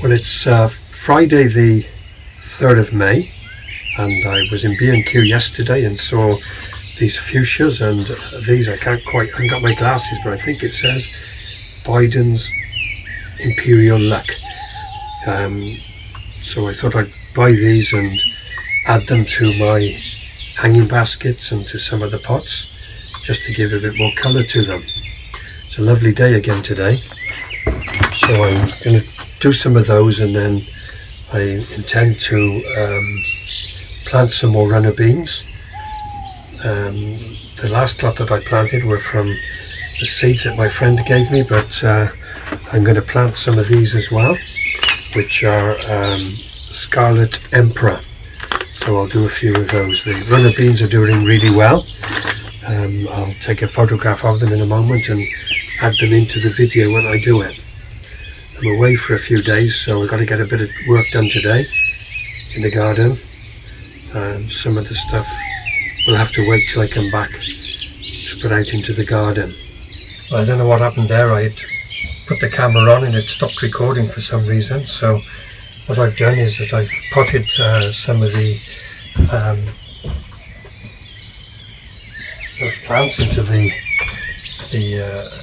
Well, it's Friday the 3rd of May, and I was in B&Q yesterday and saw these fuchsias, and these I haven't got my glasses, but I think it says Biden's Imperial Luck. So I thought I'd buy these and add them to my hanging baskets and to some of the pots, just to give a bit more colour to them. It's a lovely day again today, so I'm going to do some of those, and then I intend to plant some more runner beans. The last lot that I planted were from the seeds that my friend gave me, but I'm going to plant some of these as well, which are Scarlet Emperor. So I'll do a few of those. The runner beans are doing really well. I'll take a photograph of them in a moment and add them into the video when I do it. I'm away for a few days, so I've got to get a bit of work done today in the garden. Some of the stuff will have to wait till I come back to put out into the garden. Well, I don't know what happened there. I had put the camera on and it stopped recording for some reason. So what I've done is that I've potted some of the those plants into the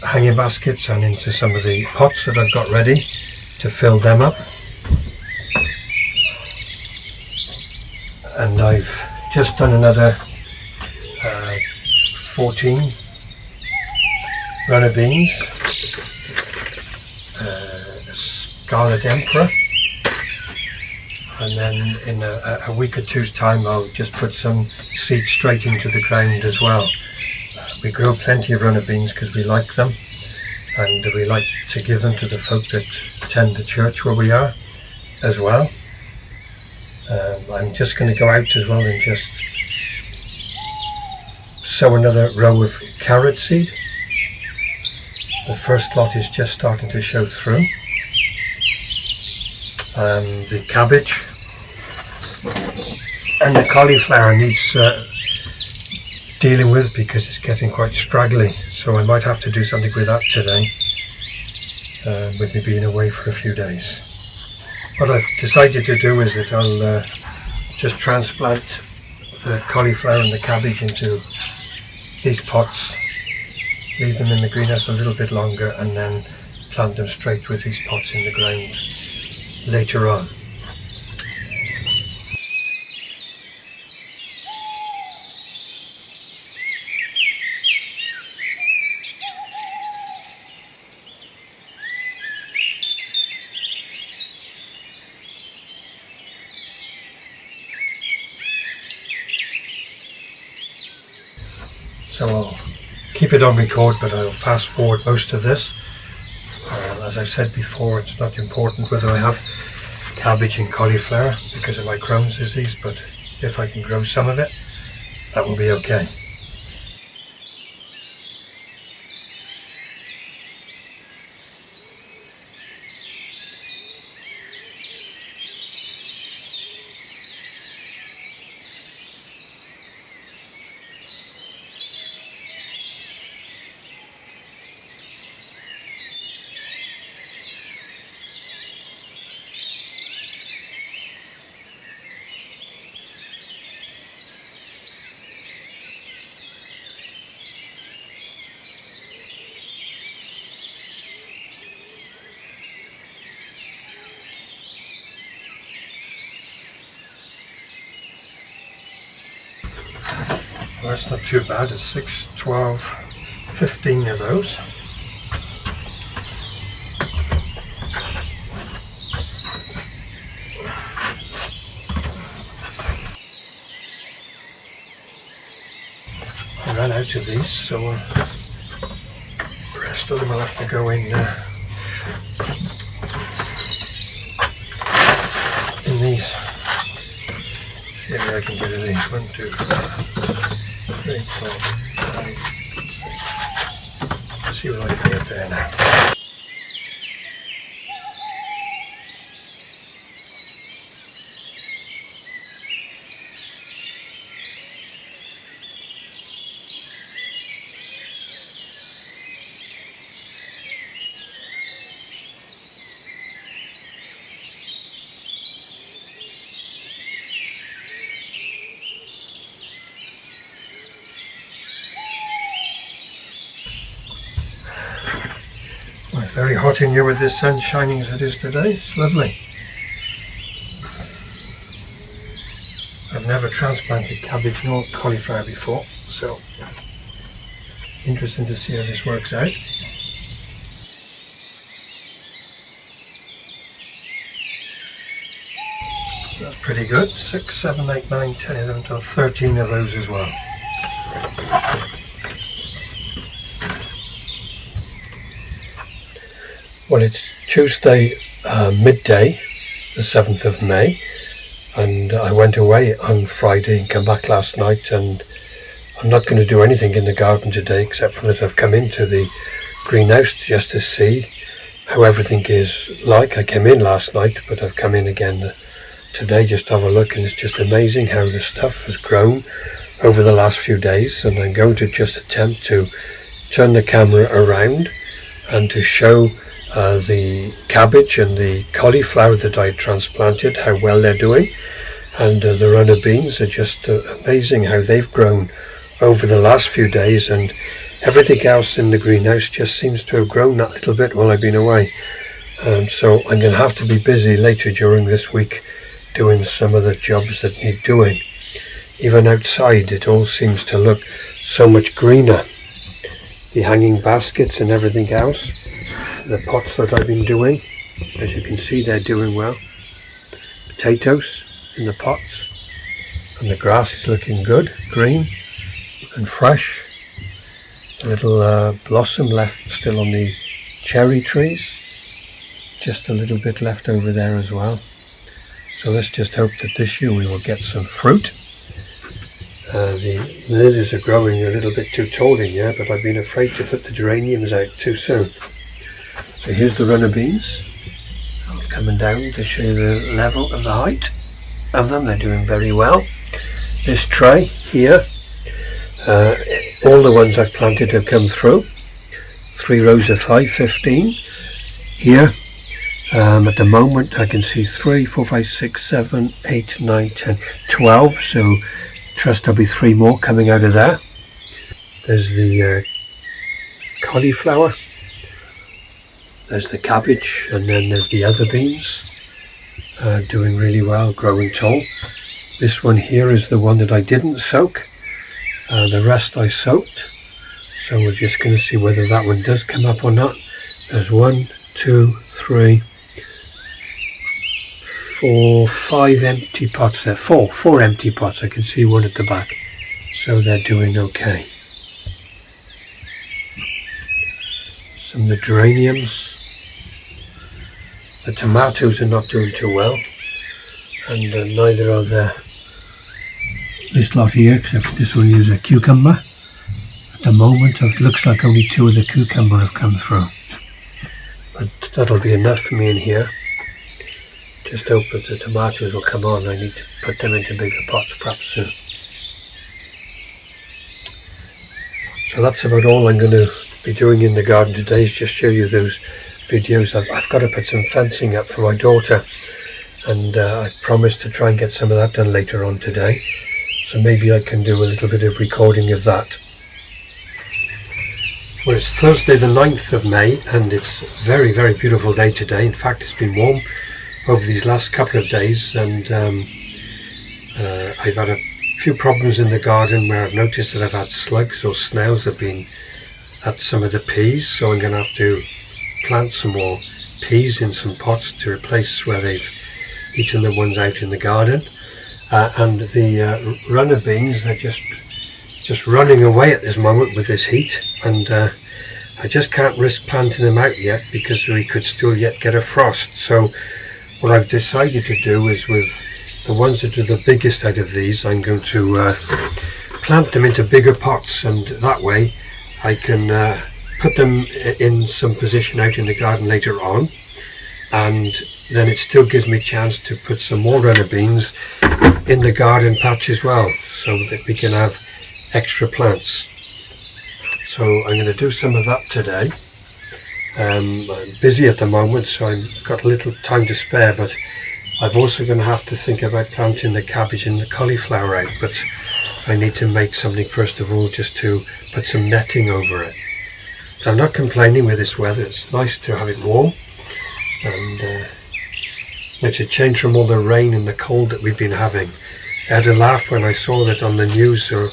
hanging baskets and into some of the pots that I've got ready to fill them up. And I've just done another 14 runner beans, Scarlet Emperor, and then in a week or two's time I'll just put some seeds straight into the ground as well. We grow plenty of runner beans because we like them, and we like to give them to the folk that attend the church where we are as well. I'm just going to go out as well and just sow another row of carrot seed. The first lot is just starting to show through. The cabbage and the cauliflower needs dealing with because it's getting quite straggly, so I might have to do something with that today, with me being away for a few days. What I've decided to do is that I'll just transplant the cauliflower and the cabbage into these pots, leave them in the greenhouse a little bit longer, and then plant them straight with these pots in the ground later on. So I'll keep it on record, but I'll fast forward most of this. As I've said before, it's not important whether I have cabbage and cauliflower because of my Crohn's disease, but if I can grow some of it, that will be okay. Well, that's not too bad. It's 6, 12, 15 of those. I ran out of these, so the rest of them will have to go in these. See if I can get it in. 1, 2, 3, 4, 5, 6. Let's see what I can get there now. very hot in here with this sun shining as it is today. It's lovely. I've never transplanted cabbage nor cauliflower before, so interesting to see how this works out. That's pretty good. 6, 7, 8, 9, 10, 11, 12, 13 of those as well. Well, it's Tuesday midday, the 7th of May, and I went away on Friday and came back last night, and I'm not going to do anything in the garden today except for that I've come into the greenhouse just to see how everything is like. I came in last night, but I've come in again today just to have a look, and it's just amazing how the stuff has grown over the last few days. And I'm going to just attempt to turn the camera around and to show the cabbage and the cauliflower that I transplanted, how well they're doing. And the runner beans are just amazing how they've grown over the last few days, and everything else in the greenhouse just seems to have grown that little bit while I've been away. So I'm going to have to be busy later during this week doing some of the jobs that need doing. Even outside it all seems to look so much greener. The hanging baskets and everything else, the pots that I've been doing, as you can see, they're doing well. Potatoes in the pots, and the grass is looking good, green and fresh. A little blossom left still on the cherry trees, just a little bit left over there as well. So let's just hope that this year we will get some fruit. The lilies are growing a little bit too tall in here, but I've been afraid to put the geraniums out too soon. So here's the runner beans. I'm coming down to show you the level of the height of them. They're doing very well. This tray here, all the ones I've planted have come through. 3 rows of 5, 15. Here, at the moment I can see 3, 4, 5, 6, 7, 8, 9, 10, 12. So trust there'll be 3 more coming out of there. There's the cauliflower. There's the cabbage, and then there's the other beans, doing really well, growing tall. This one here is the one that I didn't soak. The rest I soaked. So we're just going to see whether that one does come up or not. There's 1, 2, 3, 4, 5 empty pots there. 4 empty pots. I can see one at the back. So they're doing okay. Some of the geraniums. The tomatoes are not doing too well, and neither are this lot here, except this one is a cucumber. At the moment it looks like only 2 of the cucumber have come through, but that'll be enough for me in here. Just hope that the tomatoes will come on. I need to put them into bigger pots perhaps soon. So that's about all I'm going to be doing in the garden today, is just show you those videos. I've got to put some fencing up for my daughter, and I promised to try and get some of that done later on today, so maybe I can do a little bit of recording of that. Well, it's Thursday the 9th of May, and it's a very, very beautiful day today. In fact, it's been warm over these last couple of days, and I've had a few problems in the garden where I've noticed that I've had slugs or snails that have been at some of the peas, so I'm going to have to plant some more peas in some pots to replace where they've eaten the ones out in the garden. And the runner beans, they're just running away at this moment with this heat, and I just can't risk planting them out yet because we could still yet get a frost. So what I've decided to do is, with the ones that are the biggest out of these, I'm going to plant them into bigger pots, and that way I can put them in some position out in the garden later on, and then it still gives me a chance to put some more runner beans in the garden patch as well, so that we can have extra plants. So I'm going to do some of that today. I'm busy at the moment, so I've got a little time to spare, but I've also going to have to think about planting the cabbage and the cauliflower out, but I need to make something first of all, just to put some netting over it. I'm not complaining with this weather. It's nice to have it warm, and makes a change from all the rain and the cold that we've been having. I had a laugh when I saw that on the news or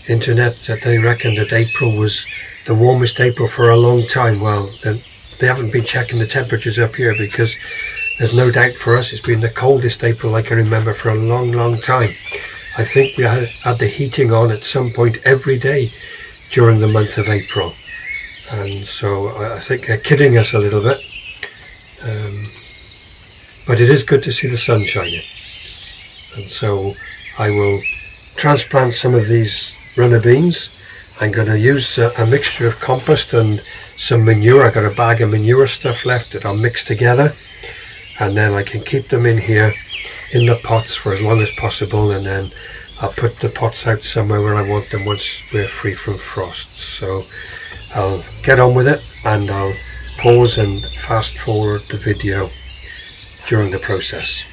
internet that they reckon that April was the warmest April for a long time. Well, they haven't been checking the temperatures up here, because there's no doubt for us it's been the coldest April I can remember for a long time. I think we had the heating on at some point every day during the month of April. And so I think they're kidding us a little bit. But it is good to see the sun shining. And so I will transplant some of these runner beans. I'm going to use a mixture of compost and some manure. I got a bag of manure stuff left that I'll mix together. And then I can keep them in here in the pots for as long as possible. And then I'll put the pots out somewhere where I want them once we're free from frost. So I'll get on with it, and I'll pause and fast forward the video during the process.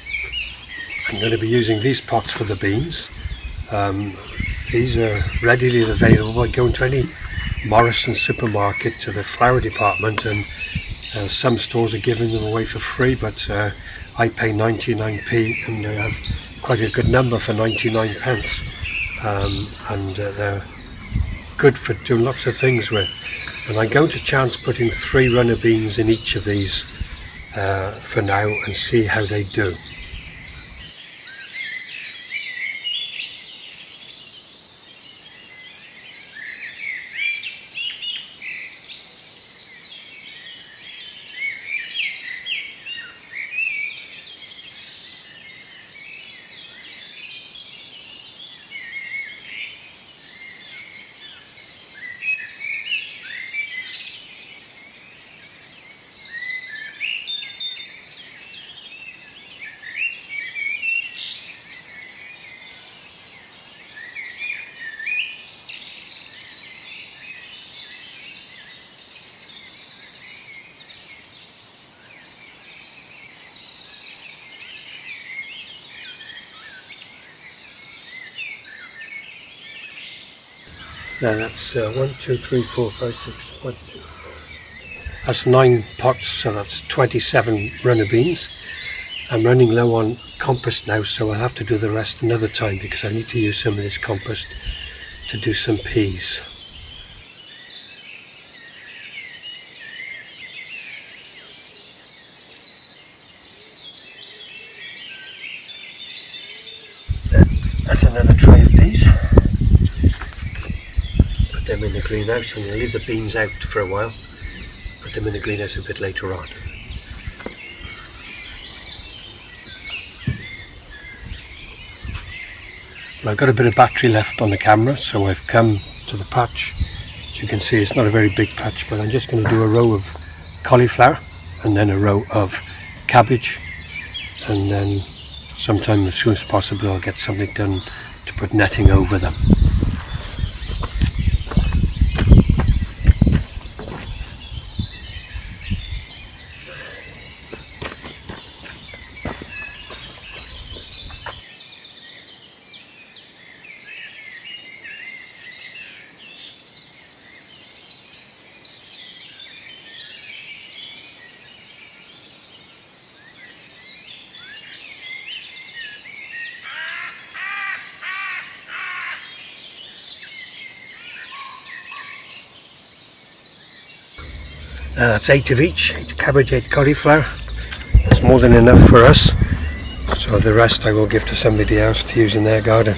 I'm going to be using these pots for the beans. These are readily available. I go into any Morrison supermarket to the flower department, and some stores are giving them away for free, but I pay 99p, and they have quite a good number for 99 pence. And they're good for doing lots of things with. And I'm going to chance putting 3 runner beans in each of these for now, and see how they do. Now that's 1, 2, 3, 4, 5, 6, 1, 2. That's 9 pots, so that's 27 runner beans. I'm running low on compost now, so I'll have to do the rest another time, because I need to use some of this compost to do some peas. That's another tray of peas. Put them in the greenhouse. I'm going to leave the beans out for a while. Put them in the greenhouse a bit later on. Well, I've got a bit of battery left on the camera, so I've come to the patch. As you can see, it's not a very big patch, but I'm just going to do a row of cauliflower and then a row of cabbage, and then sometime as soon as possible I'll get something done to put netting over them. That's 8 of each, 8 cabbage, 8 cauliflower. That's more than enough for us. So the rest I will give to somebody else to use in their garden.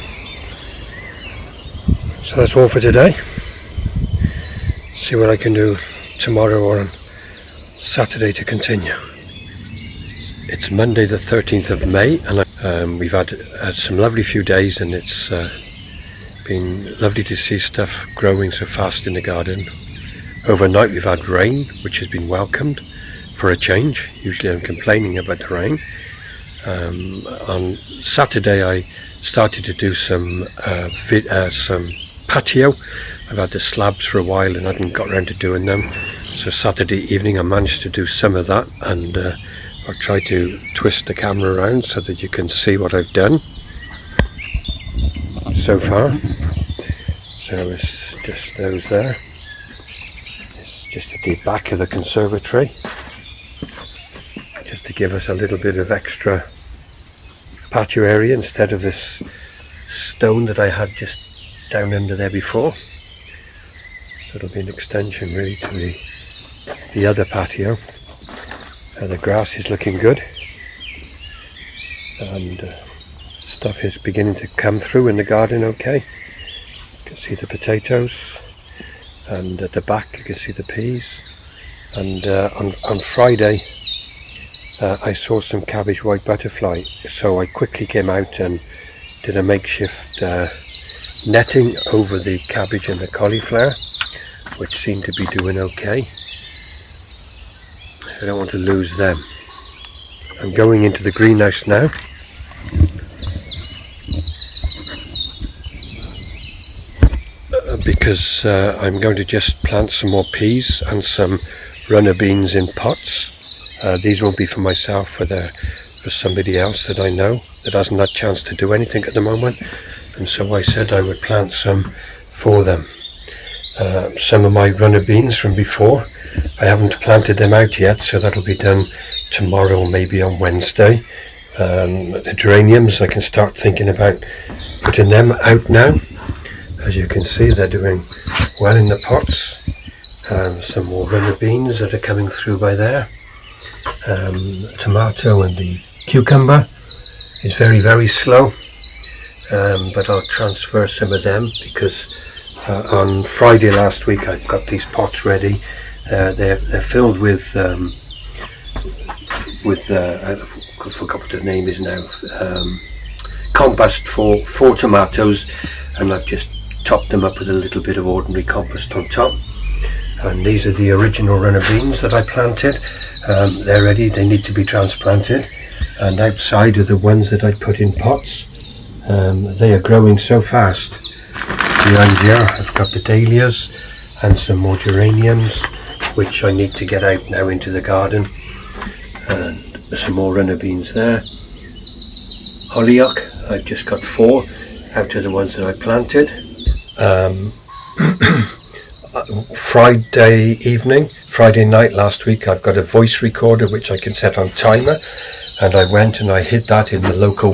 So that's all for today. See what I can do tomorrow or on Saturday to continue. It's Monday the 13th of May, and we've had some lovely few days, and it's been lovely to see stuff growing so fast in the garden. Overnight we've had rain, which has been welcomed for a change. Usually I'm complaining about the rain. On Saturday I started to do some patio. I've had the slabs for a while and I hadn't got around to doing them. So Saturday evening I managed to do some of that, and I'll try to twist the camera around so that you can see what I've done so far. So it's just those there. just at the back of the conservatory, just to give us a little bit of extra patio area instead of this stone that I had just down under there before. So it'll be an extension really to the other patio. The grass is looking good, and stuff is beginning to come through in the garden okay. You can see the potatoes, and at the back you can see the peas, and on Friday I saw some cabbage white butterfly, so I quickly came out and did a makeshift netting over the cabbage and the cauliflower, which seemed to be doing okay. I don't want to lose them. I'm going into the greenhouse now. Because I'm going to just plant some more peas and some runner beans in pots. These won't be for myself, for somebody else that I know that hasn't had a chance to do anything at the moment, and so I said I would plant some for them. Some of my runner beans from before, I haven't planted them out yet, so that'll be done tomorrow or maybe on Wednesday. The geraniums, I can start thinking about putting them out now. As you can see, they're doing well in the pots. Some more runner beans that are coming through by there. The tomato and the cucumber is very, very slow, but I'll transfer some of them because on Friday last week I got these pots ready. They're filled with I forgot what the name is now, compost for tomatoes, and I've just topped them up with a little bit of ordinary compost on top. And these are the original runner beans that I planted. They're ready, they need to be transplanted, and outside are the ones that I put in pots. They are growing so fast. Behind here I've got the dahlias and some more geraniums, which I need to get out now into the garden, and some more runner beans there. Hollyhock, I've just got 4 out of the ones that I planted. Friday night last week, I've got a voice recorder which I can set on timer, and I went and I hid that in the local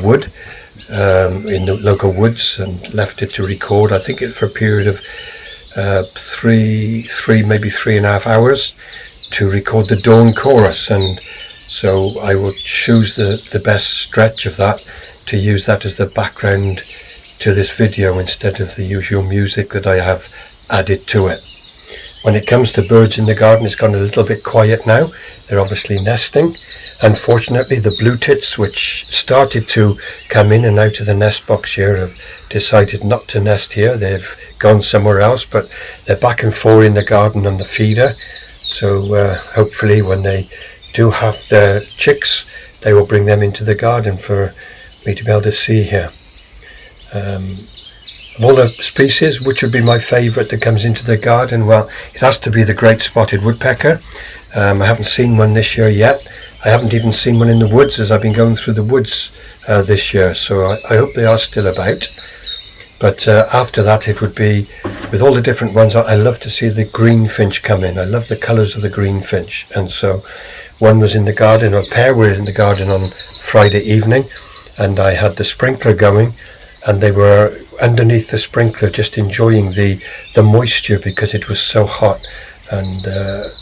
woods and left it to record. I think it's for a period of maybe 3.5 hours to record the dawn chorus, and so I will choose the best stretch of that to use that as the background to this video instead of the usual music that I have added to it. When it comes to birds in the garden, it's gone a little bit quiet now. They're obviously nesting. Unfortunately, the blue tits, which started to come in and out of the nest box here, have decided not to nest here. They've gone somewhere else, but they're back and forth in the garden on the feeder. So hopefully when they do have their chicks, they will bring them into the garden for me to be able to see here. Of all the species, which would be my favourite that comes into the garden? Well, it has to be the great spotted woodpecker. I haven't seen one this year yet. I haven't even seen one in the woods as I've been going through the woods this year, so I hope they are still about. But after that, it would be, with all the different ones, I love to see the greenfinch come in. I love the colours of the greenfinch, and so one was in the garden, or a pair were in the garden on Friday evening, and I had the sprinkler going, and they were underneath the sprinkler just enjoying the moisture because it was so hot, and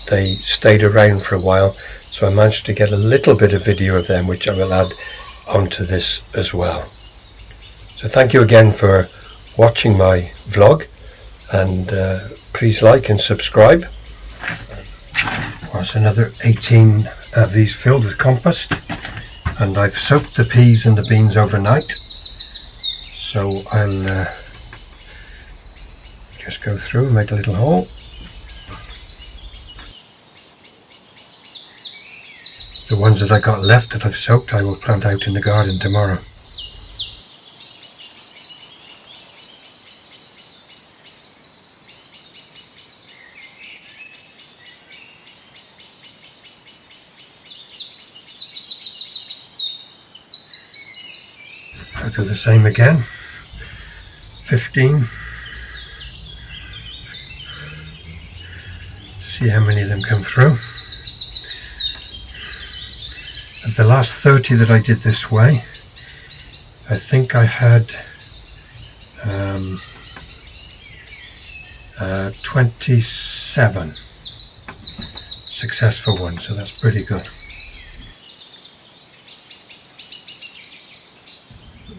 they stayed around for a while, so I managed to get a little bit of video of them, which I will add onto this as well. So thank you again for watching my vlog, and please like and subscribe. There's another 18 of these filled with compost, and I've soaked the peas and the beans overnight. So I'll just go through and make a little hole. The ones that I got left that I've soaked, I will plant out in the garden tomorrow. I'll do the same again. 15, See how many of them come through. Of the last 30 that I did this way, I think I had 27 successful ones, so that's pretty good.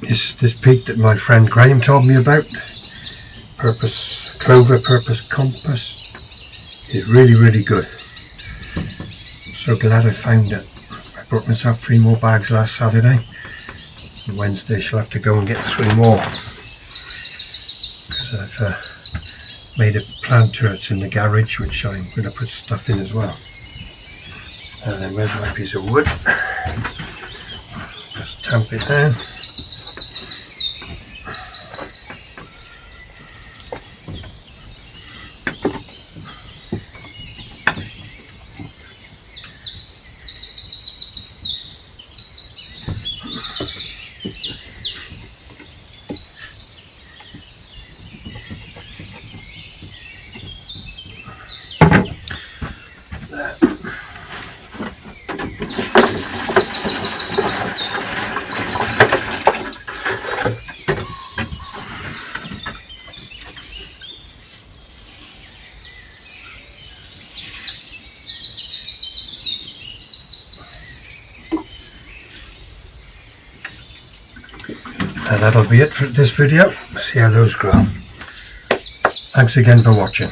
This peak that my friend Graham told me about, Clover Purpose Compass, is really good. So glad I found it. I brought myself 3 more bags last Saturday. On Wednesday she'll have to go and get 3 more, because I've made a planter. It's in the garage, which I'm going to put stuff in as well. And then where's my piece of wood? Just tamp it down. And that'll be it for this video. See how those grow. Thanks again for watching.